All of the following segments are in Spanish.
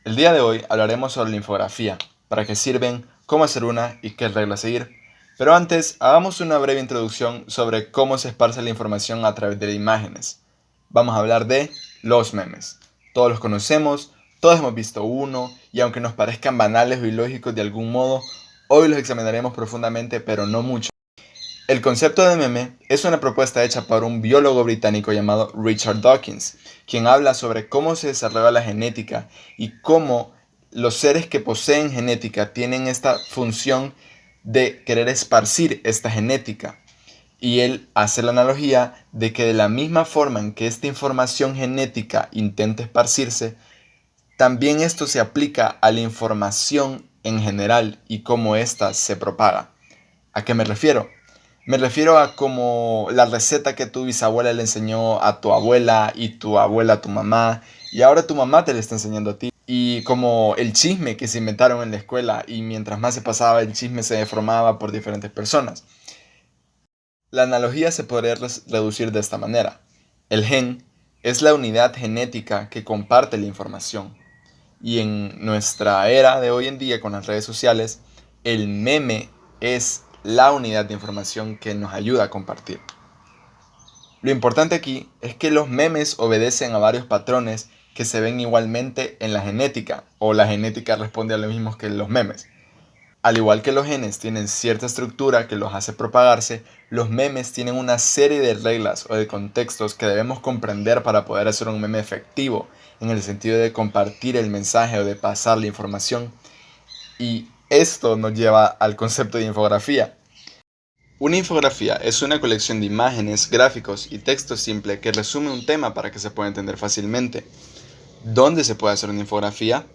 El día de hoy hablaremos sobre la infografía, para qué sirven, cómo hacer una y qué reglas seguir. Pero antes, hagamos una breve introducción sobre cómo se esparce la información a través de imágenes. Vamos a hablar de los memes. Todos los conocemos, todos hemos visto uno, y aunque nos parezcan banales o ilógicos de algún modo, hoy los examinaremos profundamente, pero no mucho. El concepto de meme es una propuesta hecha por un biólogo británico llamado Richard Dawkins, quien habla sobre cómo se desarrolla la genética y cómo los seres que poseen genética tienen esta función de querer esparcir esta genética. Y él hace la analogía de que de la misma forma en que esta información genética intenta esparcirse, también esto se aplica a la información en general y cómo ésta se propaga. ¿A qué me refiero? Me refiero a como la receta que tu bisabuela le enseñó a tu abuela y tu abuela a tu mamá y ahora tu mamá te la está enseñando a ti. Y como el chisme que se inventaron en la escuela y mientras más se pasaba el chisme se deformaba por diferentes personas. La analogía se podría reducir de esta manera. El gen es la unidad genética que comparte la información. Y en nuestra era de hoy en día con las redes sociales, el meme es la unidad de información que nos ayuda a compartir. Lo importante aquí es que los memes obedecen a varios patrones que se ven igualmente en la genética, o la genética responde a lo mismo que los memes. Al igual que los genes tienen cierta estructura que los hace propagarse, los memes tienen una serie de reglas o de contextos que debemos comprender para poder hacer un meme efectivo, en el sentido de compartir el mensaje o de pasar la información. Y esto nos lleva al concepto de infografía. Una infografía es una colección de imágenes, gráficos y texto simple que resume un tema para que se pueda entender fácilmente. ¿Dónde se puede hacer una infografía?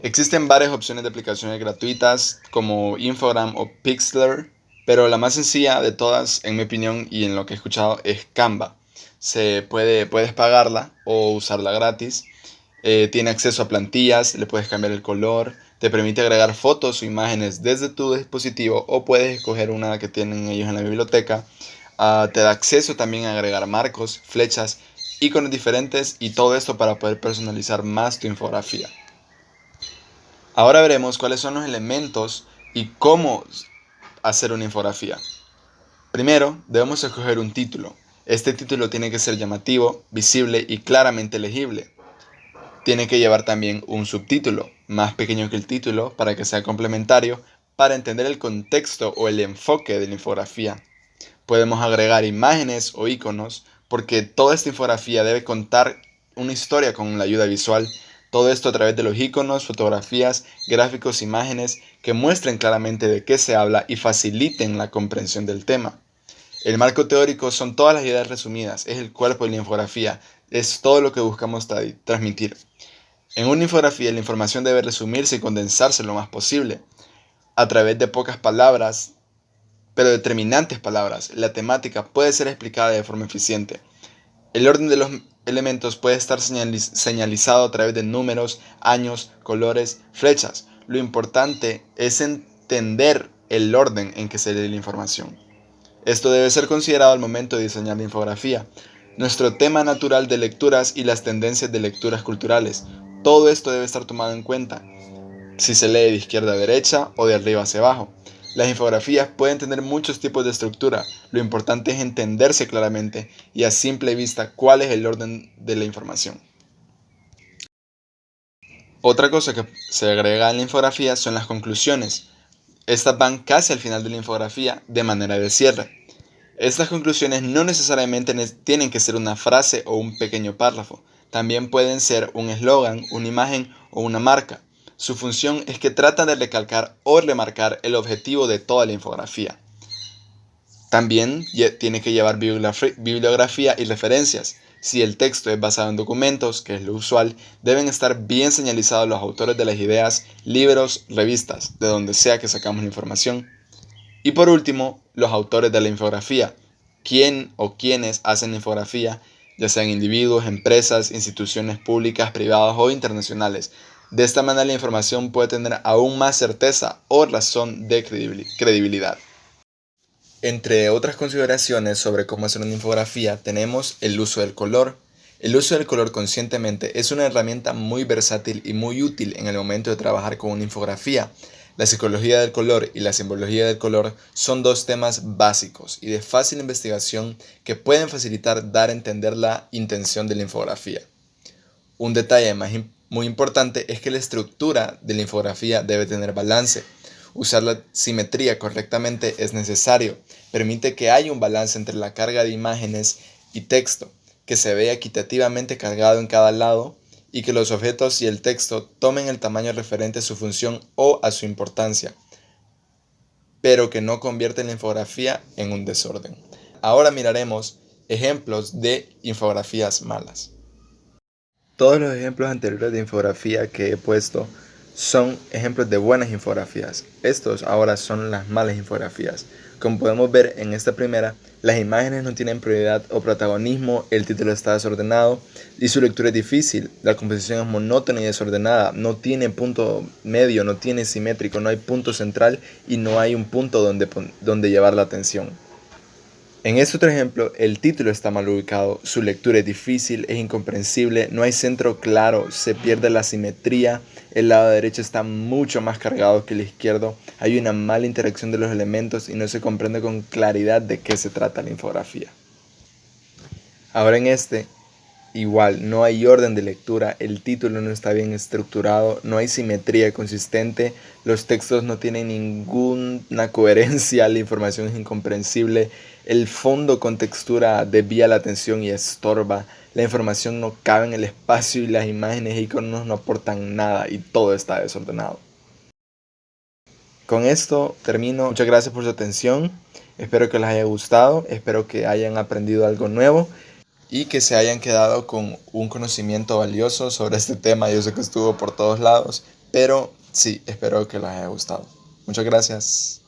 Existen varias opciones de aplicaciones gratuitas como Infogram o Pixlr, pero la más sencilla de todas, en mi opinión y en lo que he escuchado, es Canva. Puedes pagarla o usarla gratis. Tiene acceso a plantillas, le puedes cambiar el color, te permite agregar fotos o imágenes desde tu dispositivo o puedes escoger una que tienen ellos en la biblioteca. Te da acceso también a agregar marcos, flechas, iconos diferentes y todo esto para poder personalizar más tu infografía. Ahora veremos cuáles son los elementos y cómo hacer una infografía. Primero, debemos escoger un título. Este título tiene que ser llamativo, visible y claramente legible. Tiene que llevar también un subtítulo, más pequeño que el título, para que sea complementario, para entender el contexto o el enfoque de la infografía. Podemos agregar imágenes o iconos, porque toda esta infografía debe contar una historia con la ayuda visual. Todo esto a través de los iconos, fotografías, gráficos, imágenes que muestren claramente de qué se habla y faciliten la comprensión del tema. El marco teórico son todas las ideas resumidas, es el cuerpo de la infografía, es todo lo que buscamos transmitir. En una infografía la información debe resumirse y condensarse lo más posible, a través de pocas palabras, pero determinantes palabras. La temática puede ser explicada de forma eficiente. El orden de los elementos puede estar señalizado a través de números, años, colores, flechas. Lo importante es entender el orden en que se lee la información. Esto debe ser considerado al momento de diseñar la infografía. Nuestro tema natural de lecturas y las tendencias de lecturas culturales. Todo esto debe estar tomado en cuenta, si se lee de izquierda a derecha o de arriba hacia abajo. Las infografías pueden tener muchos tipos de estructura, lo importante es entenderse claramente y a simple vista cuál es el orden de la información. Otra cosa que se agrega en la infografía son las conclusiones. Estas van casi al final de la infografía de manera de cierre. Estas conclusiones no necesariamente tienen que ser una frase o un pequeño párrafo, también pueden ser un eslogan, una imagen o una marca. Su función es que tratan de recalcar o remarcar el objetivo de toda la infografía. También tiene que llevar bibliografía y referencias. Si el texto es basado en documentos, que es lo usual, deben estar bien señalizados los autores de las ideas, libros, revistas, de donde sea que sacamos la información. Y por último, los autores de la infografía. ¿Quién o quiénes hacen la infografía? Ya sean individuos, empresas, instituciones públicas, privadas o internacionales. De esta manera la información puede tener aún más certeza o razón de credibilidad. Entre otras consideraciones sobre cómo hacer una infografía tenemos el uso del color. El uso del color conscientemente es una herramienta muy versátil y muy útil en el momento de trabajar con una infografía. La psicología del color y la simbología del color son dos temas básicos y de fácil investigación que pueden facilitar dar a entender la intención de la infografía. Un detalle muy importante es que la estructura de la infografía debe tener balance. Usar la simetría correctamente es necesario. Permite que haya un balance entre la carga de imágenes y texto, que se vea equitativamente cargado en cada lado y que los objetos y el texto tomen el tamaño referente a su función o a su importancia, pero que no convierten la infografía en un desorden. Ahora miraremos ejemplos de infografías malas. Todos los ejemplos anteriores de infografía que he puesto son ejemplos de buenas infografías. Estos ahora son las malas infografías. Como podemos ver en esta primera, las imágenes no tienen prioridad o protagonismo, el título está desordenado y su lectura es difícil. La composición es monótona y desordenada, no tiene punto medio, no tiene simétrico, no hay punto central y no hay un punto donde llevar la atención. En este otro ejemplo, el título está mal ubicado, su lectura es difícil, es incomprensible, no hay centro claro, se pierde la simetría, el lado derecho está mucho más cargado que el izquierdo, hay una mala interacción de los elementos y no se comprende con claridad de qué se trata la infografía. Ahora en este, igual, no hay orden de lectura, el título no está bien estructurado, no hay simetría consistente, los textos no tienen ninguna coherencia, la información es incomprensible, el fondo con textura desvía la atención y estorba, la información no cabe en el espacio y las imágenes e iconos no aportan nada y todo está desordenado. Con esto termino, muchas gracias por su atención, espero que les haya gustado, espero que hayan aprendido algo nuevo y que se hayan quedado con un conocimiento valioso sobre este tema. Yo sé que estuvo por todos lados, pero sí, espero que les haya gustado. Muchas gracias.